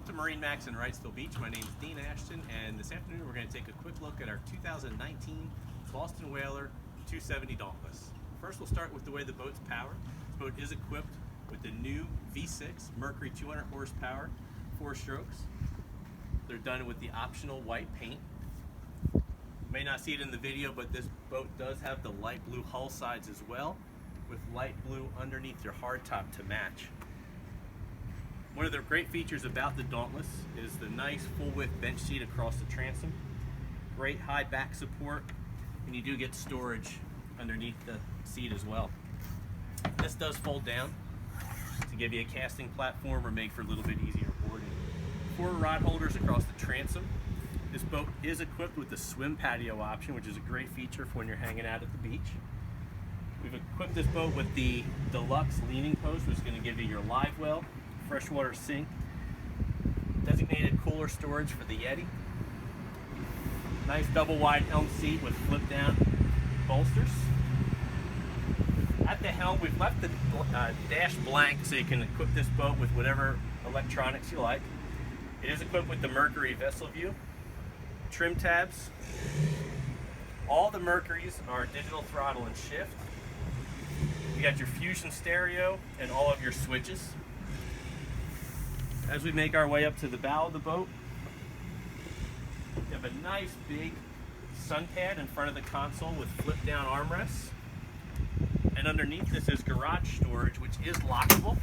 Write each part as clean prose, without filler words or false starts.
to MarineMax in Wrightsville Beach. My name is Dean Ashton, and this afternoon we're going to take a quick look at our 2019 Boston Whaler 270 Dauntless. First, we'll start with the way the boat's powered. This boat is equipped with the new V6 Mercury 200 horsepower, 4 strokes. They're done with the optional white paint. You may not see it in the video, but this boat does have the light blue hull sides as well, with light blue underneath your hardtop to match. One of the great features about the Dauntless is the nice full-width bench seat across the transom. Great high back support, and you do get storage underneath the seat as well. This does fold down to give you a casting platform or make for a little bit easier boarding. 4 rod holders across the transom. This boat is equipped with the swim patio option, which is a great feature for when you're hanging out at the beach. We've equipped this boat with the deluxe leaning post, which is going to give you your live well, freshwater sink, designated cooler storage for the Yeti. Nice double wide helm seat with flip down bolsters. At the helm, we've left the dash blank so you can equip this boat with whatever electronics you like. It is equipped with the Mercury vessel view, trim tabs. All the Mercuries are digital throttle and shift. You got your Fusion stereo and all of your switches. As we make our way up to the bow of the boat, you have a nice big sun pad in front of the console with flip down armrests. And underneath this is garage storage, which is lockable.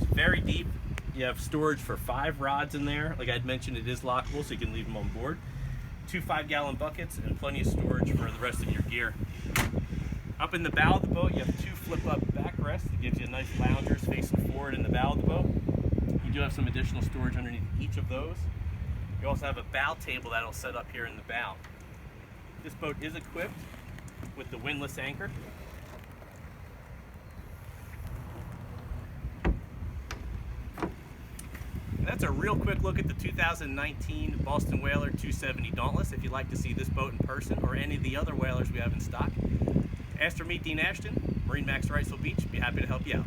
It's very deep. You have storage for 5 rods in there. Like I'd mentioned, it is lockable, so you can leave them on board. 2 5-gallon buckets and plenty of storage for the rest of your gear. Up in the bow of the boat, you have 2 flip-up backrests. It gives you nice loungers facing forward in the bow of the boat. You do have some additional storage underneath each of those. You also have a bow table that'll set up here in the bow. This boat is equipped with the windlass anchor. And that's a real quick look at the 2019 Boston Whaler 270 Dauntless. If you'd like to see this boat in person or any of the other whalers we have in stock, ask for me, Dean Ashton, MarineMax Wrightsville Beach. Be happy to help you out.